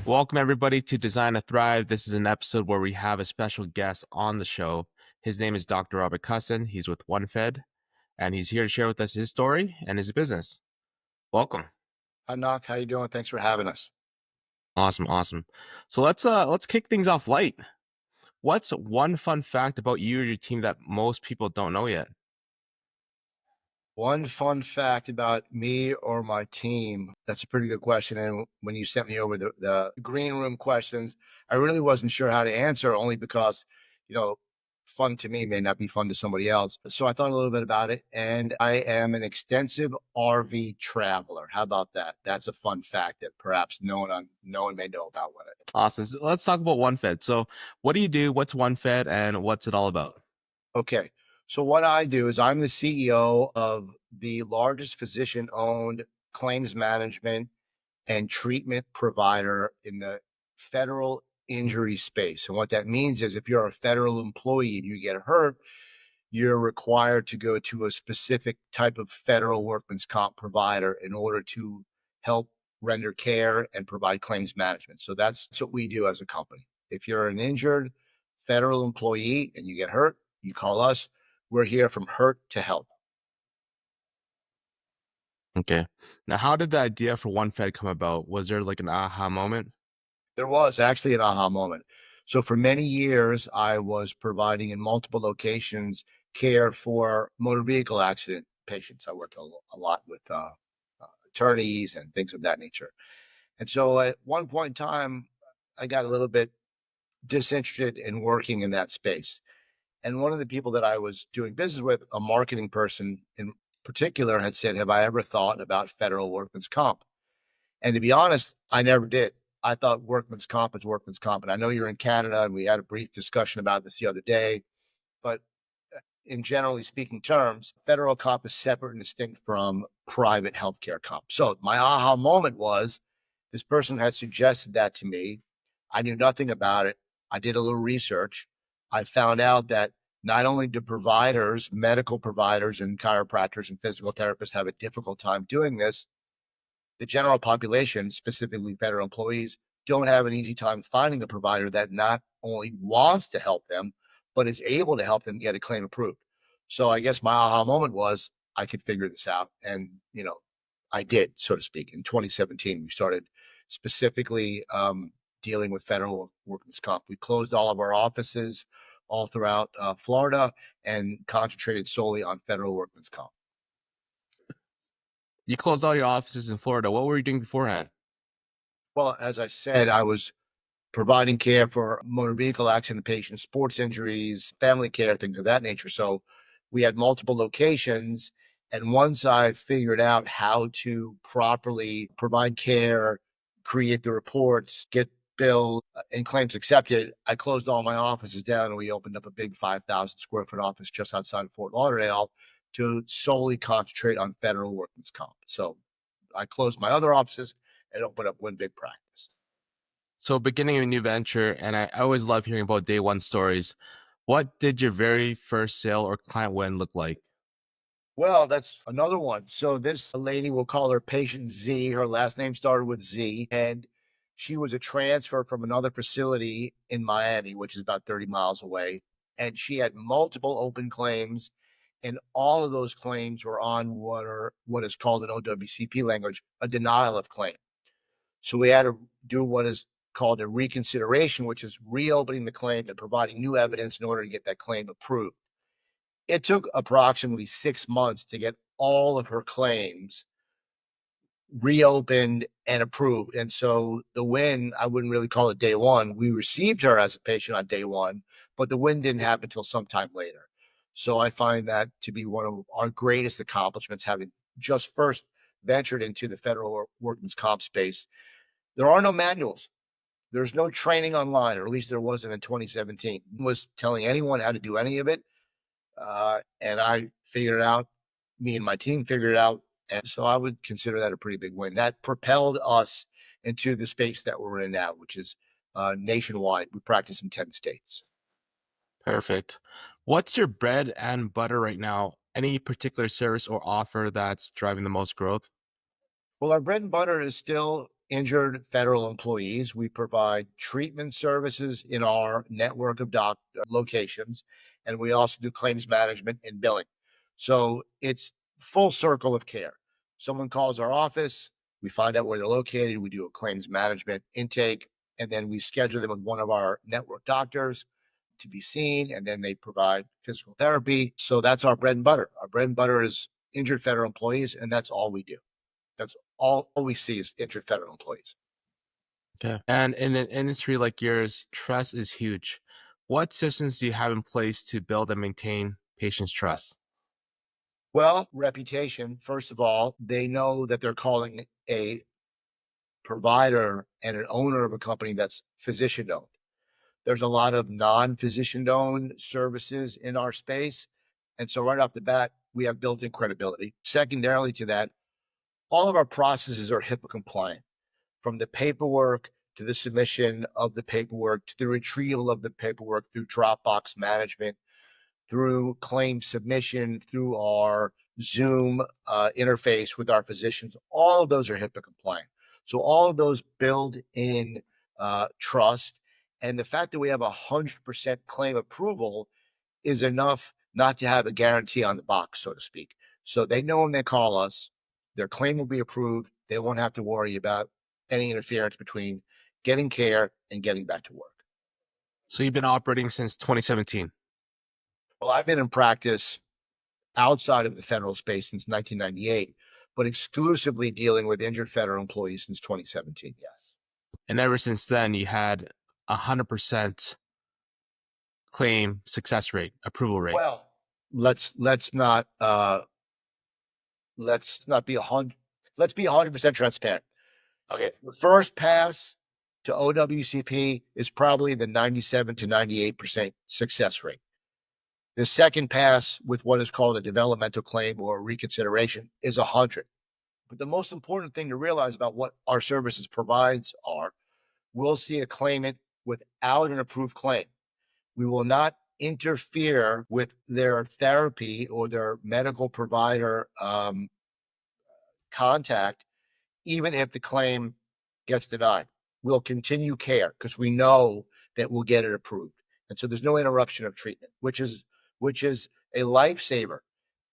Welcome, everybody, to Design to Thrive. This is an episode where we have a special guest on the show. His name is Dr. Robert Kustin. He's with OneFed, and he's here to share with us his story and his business. Welcome. Hi, Knock. How you doing? Thanks for having us. Awesome. So let's kick things off light. What's one fun fact about you or your team that most people don't know yet? One fun fact about me or my team. That's a pretty good question. And when you sent me over the green room questions, I really wasn't sure how to answer, only because, you know, fun to me may not be fun to somebody else. So I thought a little bit about it. And I am an extensive RV traveler. How about that? That's a fun fact that perhaps no one may know about what it. Awesome. So let's talk about OneFed. So what do you do? What's OneFed and what's it all about? Okay. So what I do is I'm the CEO of the largest physician-owned claims management and treatment provider in the federal injury space. And what that means is if you're a federal employee and you get hurt, you're required to go to a specific type of federal workman's comp provider in order to help render care and provide claims management. So that's what we do as a company. If you're an injured federal employee and you get hurt, you call us. We're here from hurt to help. Okay. Now, how did the idea for OneFed come about? Was there like an aha moment? There was actually an aha moment. So for many years, I was providing in multiple locations care for motor vehicle accident patients. I worked a lot with attorneys and things of that nature. And so at one point in time, I got a little bit disinterested in working in that space. And one of the people that I was doing business with, a marketing person in particular, had said, "Have I ever thought about federal workman's comp?" And to be honest, I never did. I thought workman's comp is workman's comp. And I know you're in Canada, and we had a brief discussion about this the other day. But in generally speaking terms, federal comp is separate and distinct from private healthcare comp. So my aha moment was this person had suggested that to me. I knew nothing about it. I did a little research. I found out that not only do providers, medical providers, and chiropractors and physical therapists have a difficult time doing this, the general population, specifically federal employees, don't have an easy time finding a provider that not only wants to help them, but is able to help them get a claim approved. So I guess my aha moment was I could figure this out. And, I did, so to speak. In 2017, we started specifically dealing with federal workers' comp. We closed all of our offices all throughout Florida and concentrated solely on federal workers' comp. You closed all your offices in Florida. What were you doing beforehand? Well, as I said, I was providing care for motor vehicle accident patients, sports injuries, family care, things of that nature. So we had multiple locations. And once I figured out how to properly provide care, create the reports, get billed, and claims accepted, I closed all my offices down and we opened up a big 5,000 square foot office just outside of Fort Lauderdale to solely concentrate on federal workers' comp. So I closed my other offices and opened up one big practice. So, beginning a new venture, and I always love hearing about day one stories. What did your very first sale or client win look like? Well, that's another one. So this lady, we'll call her patient Z. Her last name started with Z, and she was a transfer from another facility in Miami, which is about 30 miles away. And she had multiple open claims, and all of those claims were on what is called in OWCP language, a denial of claim. So we had to do what is called a reconsideration, which is reopening the claim and providing new evidence in order to get that claim approved. It took approximately 6 months to get all of her claims reopened and approved. And so the win, I wouldn't really call it day one. We received her as a patient on day one, but the win didn't happen until sometime later. So I find that to be one of our greatest accomplishments, having just first ventured into the federal workman's comp space. There are no manuals. There's no training online, or at least there wasn't in 2017. Was telling anyone how to do any of it. And I figured it out. Me and my team figured it out. And so I would consider that a pretty big win. That propelled us into the space that we're in now, which is nationwide. We practice in 10 states. Perfect. What's your bread and butter right now? Any particular service or offer that's driving the most growth? Well, our bread and butter is still injured federal employees. We provide treatment services in our network of locations, and we also do claims management and billing. So it's full circle of care. Someone calls our office, we find out where they're located, we do a claims management intake, and then we schedule them with one of our network doctors to be seen, and then they provide physical therapy. So that's our bread and butter. Our bread and butter is injured federal employees, and that's all we do. That's all we see is injured federal employees. Okay. And in an industry like yours, trust is huge. What systems do you have in place to build and maintain patients' trust? Well, reputation, first of all, they know that they're calling a provider and an owner of a company that's physician owned. There's a lot of non physician owned services in our space. And so, right off the bat, we have built in credibility. Secondarily to that, all of our processes are HIPAA compliant, from the paperwork to the submission of the paperwork to the retrieval of the paperwork through Dropbox management, through claim submission, through our Zoom interface with our physicians. All of those are HIPAA compliant. So all of those build in trust. And the fact that we have 100% claim approval is enough not to have a guarantee on the box, so to speak. So they know when they call us, their claim will be approved. They won't have to worry about any interference between getting care and getting back to work. So you've been operating since 2017. Well, I've been in practice outside of the federal space since 1998, but exclusively dealing with injured federal employees since 2017. Yes. And ever since then, you had 100% claim success rate, approval rate. Well, let's not be 100. Let's be 100% transparent. Okay. The first pass to OWCP is probably the 97 to 98% success rate. The second pass with what is called a developmental claim or reconsideration is 100. But the most important thing to realize about what our services provides are, we'll see a claimant without an approved claim. We will not interfere with their therapy or their medical provider contact, even if the claim gets denied. We'll continue care because we know that we'll get it approved. And so there's no interruption of treatment, which is a lifesaver.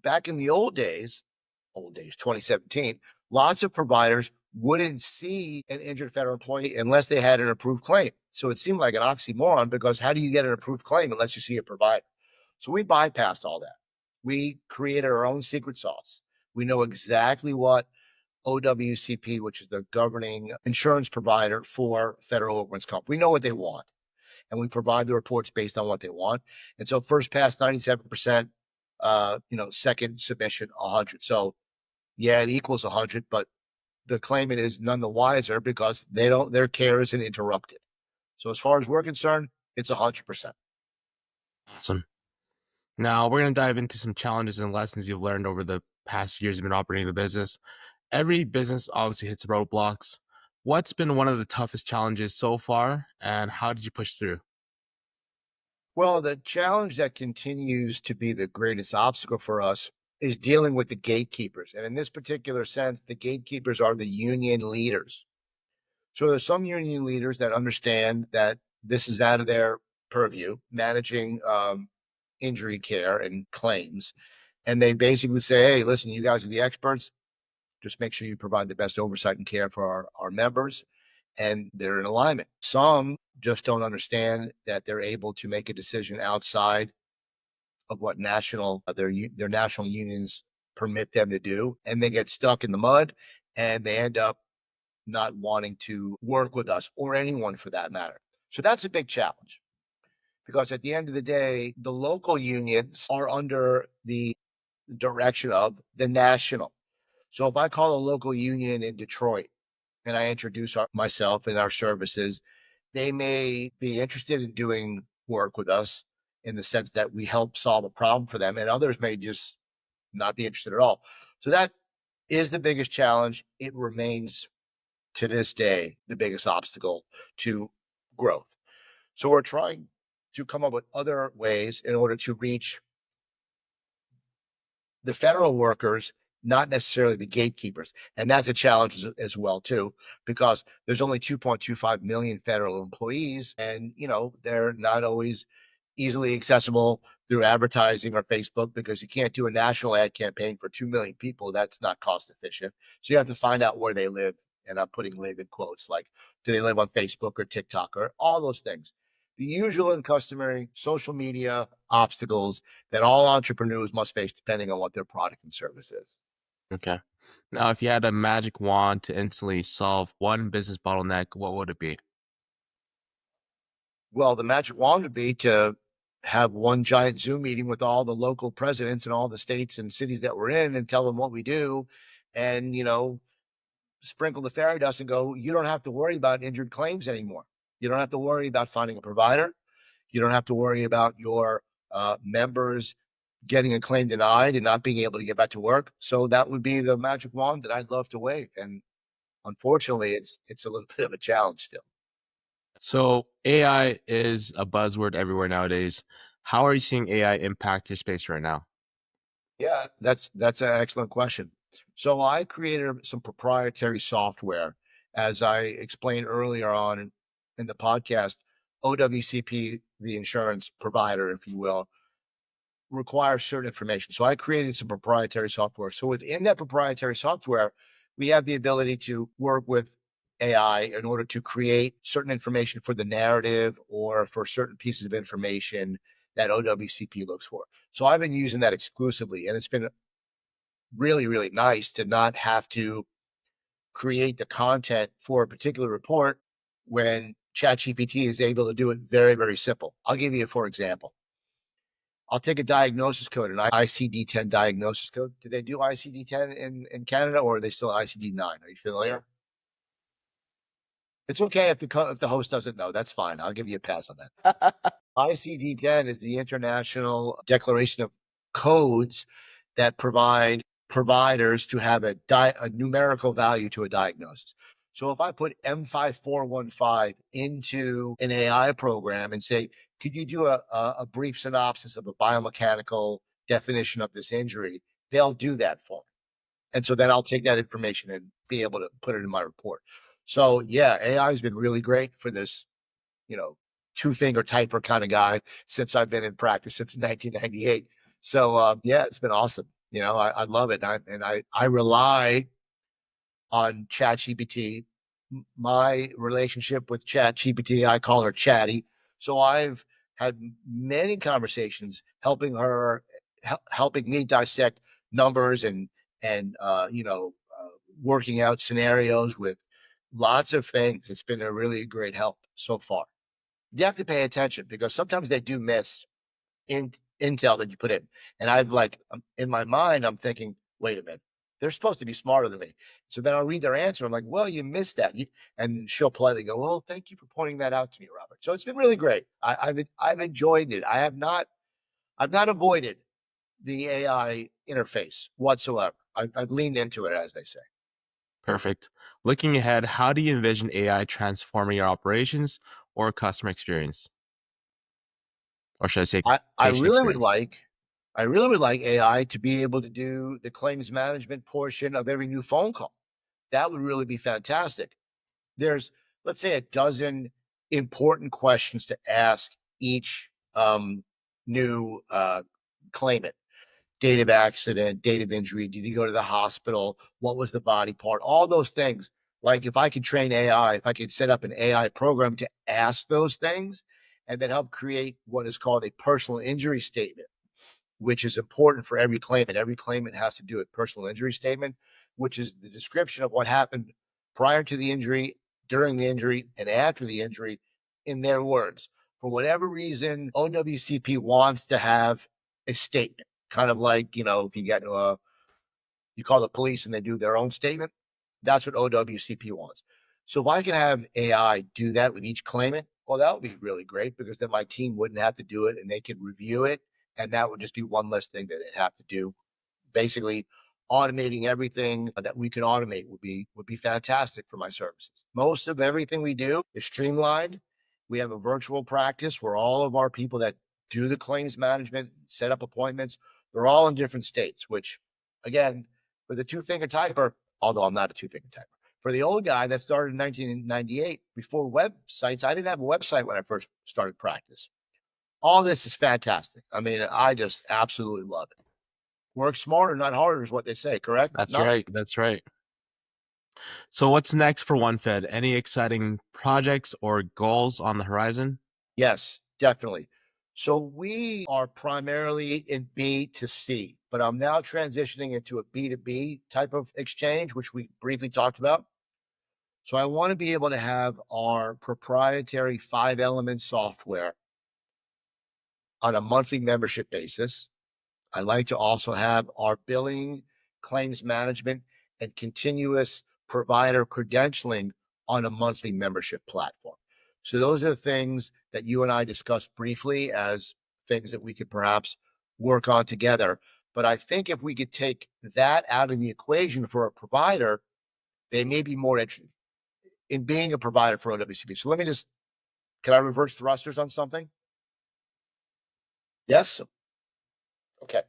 Back in the old days, 2017, lots of providers wouldn't see an injured federal employee unless they had an approved claim. So it seemed like an oxymoron because how do you get an approved claim unless you see a provider? So we bypassed all that. We created our own secret sauce. We know exactly what OWCP, which is the governing insurance provider for federal workman's comp. We know what they want, and we provide the reports based on what they want. And so first pass 97%, second submission 100. So yeah, it equals 100, but the claimant is none the wiser because their care isn't interrupted. So as far as we're concerned, it's 100%. Awesome. Now we're going to dive into some challenges and lessons you've learned over the past years you've been operating the business. Every business obviously hits roadblocks. What's been one of the toughest challenges so far, and how did you push through? Well, the challenge that continues to be the greatest obstacle for us is dealing with the gatekeepers. And in this particular sense, the gatekeepers are the union leaders. So there's some union leaders that understand that this is out of their purview, managing injury care and claims. And they basically say, hey, listen, you guys are the experts. Just make sure you provide the best oversight and care for our members. And they're in alignment. Some just don't understand that they're able to make a decision outside of what their national unions permit them to do. And they get stuck in the mud and they end up not wanting to work with us or anyone for that matter. So that's a big challenge because at the end of the day, the local unions are under the direction of the national. So if I call a local union in Detroit and I introduce myself and our services, they may be interested in doing work with us in the sense that we help solve a problem for them, and others may just not be interested at all. So that is the biggest challenge. It remains to this day the biggest obstacle to growth. So we're trying to come up with other ways in order to reach the federal workers not necessarily the gatekeepers. And that's a challenge as well, too, because there's only 2.25 million federal employees, and, they're not always easily accessible through advertising or Facebook, because you can't do a national ad campaign for 2 million people. That's not cost efficient. So you have to find out where they live. And I'm putting live in quotes, like, do they live on Facebook or TikTok or all those things? The usual and customary social media obstacles that all entrepreneurs must face depending on what their product and service is. Okay. Now, if you had a magic wand to instantly solve one business bottleneck, what would it be? Well, the magic wand would be to have one giant Zoom meeting with all the local presidents and all the states and cities that we're in and tell them what we do, and, sprinkle the fairy dust and go, you don't have to worry about injured claims anymore. You don't have to worry about finding a provider. You don't have to worry about your members getting a claim denied and not being able to get back to work. So that would be the magic wand that I'd love to wave. And unfortunately, it's a little bit of a challenge still. So, AI is a buzzword everywhere nowadays. How are you seeing AI impact your space right now? Yeah, that's an excellent question. So I created some proprietary software, as I explained earlier on in the podcast. OWCP, the insurance provider, if you will, requires certain information. So I created some proprietary software. So within that proprietary software, we have the ability to work with AI in order to create certain information for the narrative or for certain pieces of information that OWCP looks for. So I've been using that exclusively, and it's been really, really nice to not have to create the content for a particular report when ChatGPT is able to do it very, very simple. I'll give you, for example, I'll take a diagnosis code, an ICD-10 diagnosis code. Do they do ICD-10 in Canada, or are they still ICD-9? Are you familiar? It's okay if the host doesn't know. That's fine. I'll give you a pass on that. ICD-10 is the International Declaration of Codes that provide providers to have a numerical value to a diagnosis. So if I put M5415 into an AI program and say, could you do a brief synopsis of a biomechanical definition of this injury? They'll do that for me. And so then I'll take that information and be able to put it in my report. So yeah, AI has been really great for this, you know, two finger typer kind of guy since I've been in practice since 1998. So yeah, it's been awesome. I love it. I rely on ChatGPT. My relationship with ChatGPT, I call her Chatty. So I've had many conversations helping her, helping me dissect numbers and working out scenarios with lots of things. It's been a really great help so far. You have to pay attention because sometimes they do miss intel that you put in. And in my mind, I'm thinking, wait a minute, they're supposed to be smarter than me. So then I'll read their answer. I'm like, well, you missed that. And she'll politely go, well, thank you for pointing that out to me, Robert. So it's been really great. I've enjoyed it. I've not avoided the AI interface whatsoever. I've leaned into it, as they say. Perfect. Looking ahead, how do you envision AI transforming your operations or customer experience? Or should I say I, I patient really would experience? like I really would like AI to be able to do the claims management portion of every new phone call. That would really be fantastic. There's, let's say, a dozen important questions to ask each new claimant. Date of accident, date of injury, did you go to the hospital? What was the body part? All those things. Like if I could train AI, if I could set up an AI program to ask those things and then help create what is called a personal injury statement, which is important for every claimant. Every claimant has to do a personal injury statement, which is the description of what happened prior to the injury, during the injury, and after the injury in their words. For whatever reason, OWCP wants to have a statement, kind of like, if you get you call the police and they do their own statement. That's what OWCP wants. So if I can have AI do that with each claimant, well, that would be really great because then my team wouldn't have to do it and they could review it. And that would just be one less thing that they'd have to do. Basically, automating everything that we could automate would be fantastic for my services. Most of everything we do is streamlined. We have a virtual practice where all of our people that do the claims management, set up appointments, they're all in different states, which again, For the two-finger typer, although I'm not a two-finger typer, for the old guy that started in 1998, before websites, I didn't have a website when I first started practice. All this is fantastic. I mean, I just absolutely love it. Work smarter, not harder is what they say, correct? That's No? right. That's right. So what's next for OneFed? Any exciting projects or goals on the horizon? Yes, definitely. So we are primarily in B to C, but I'm now transitioning into a B to B type of exchange, which we briefly talked about. So I want to be able to have our proprietary 5 element software on a monthly membership basis. I like to also have our billing, claims management, and continuous provider credentialing on a monthly membership platform. So those are the things that you and I discussed briefly as things that we could perhaps work on together. But I think if we could take that out of the equation for a provider, they may be more interested in being a provider for OWCP. So can I reverse thrusters on something? Yes? Okay.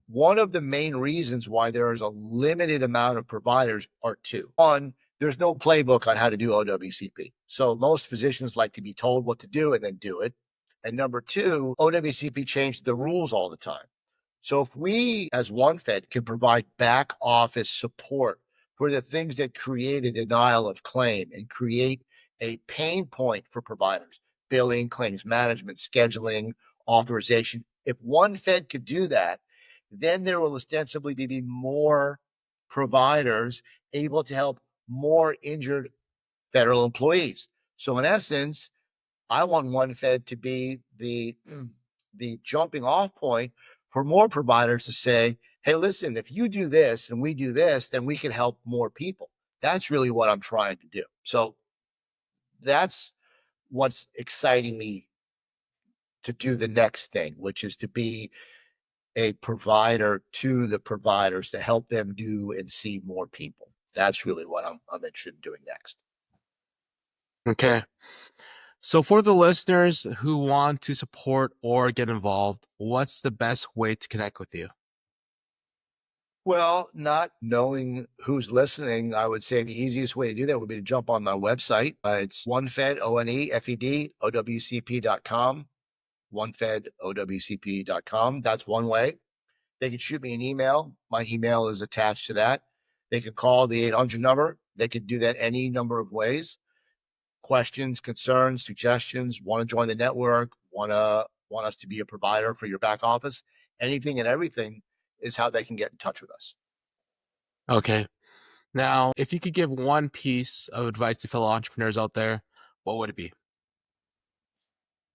One of the main reasons why there is a limited amount of providers are two. One, there's no playbook on how to do OWCP. So most physicians like to be told what to do and then do it. And number two, OWCP changed the rules all the time. So if we as OneFed can provide back office support for the things that create a denial of claim and create a pain point for providers, billing, claims management, scheduling, authorization, if OneFed could do that, then there will ostensibly be more providers able to help more injured federal employees. So in essence, I want OneFed to be the jumping off point for more providers to say, hey, listen, if you do this and we do this, then we can help more people. That's really what I'm trying to do. So that's what's exciting me to do the next thing, which is to be a provider to the providers to help them do and see more people. That's really what I'm interested in doing next. Okay. So for the listeners who want to support or get involved, what's the best way to connect with you? Well, not knowing who's listening, I would say the easiest way to do that would be to jump on my website. It's OneFed, ONEFED, OWCP.com, OneFed, That's one way. They can shoot me an email. My email is attached to that. They can call the 800 number. They can do that any number of ways. Questions, concerns, suggestions, want to join the network, want us to be a provider for your back office, anything and everything is how they can get in touch with us. Okay. Now, if you could give one piece of advice to fellow entrepreneurs out there, what would it be?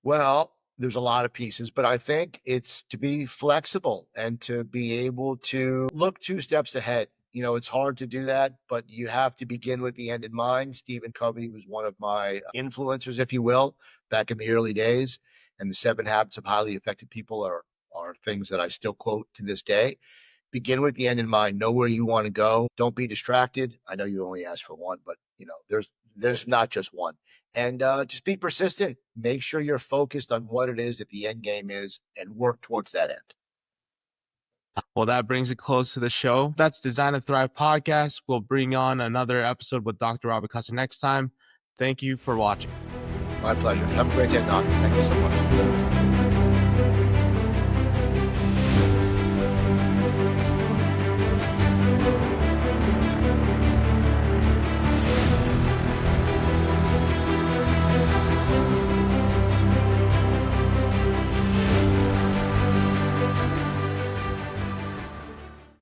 Well, there's a lot of pieces, but I think it's to be flexible and to be able to look 2 steps ahead. It's hard to do that, but you have to begin with the end in mind. Stephen Covey was one of my influencers, if you will, back in the early days. And the 7 habits of highly effective people are things that I still quote to this day. Begin with the end in mind. Know where you want to go. Don't be distracted. I know you only asked for one, but there's not just one. And just be persistent. Make sure you're focused on what it is that the end game is, and work towards that end. Well, that brings it close to the show. That's Design to Thrive podcast. We'll bring on another episode with Dr. Robert Kustin next time. Thank you for watching. My pleasure. Have a great day, Doc. Thank you so much.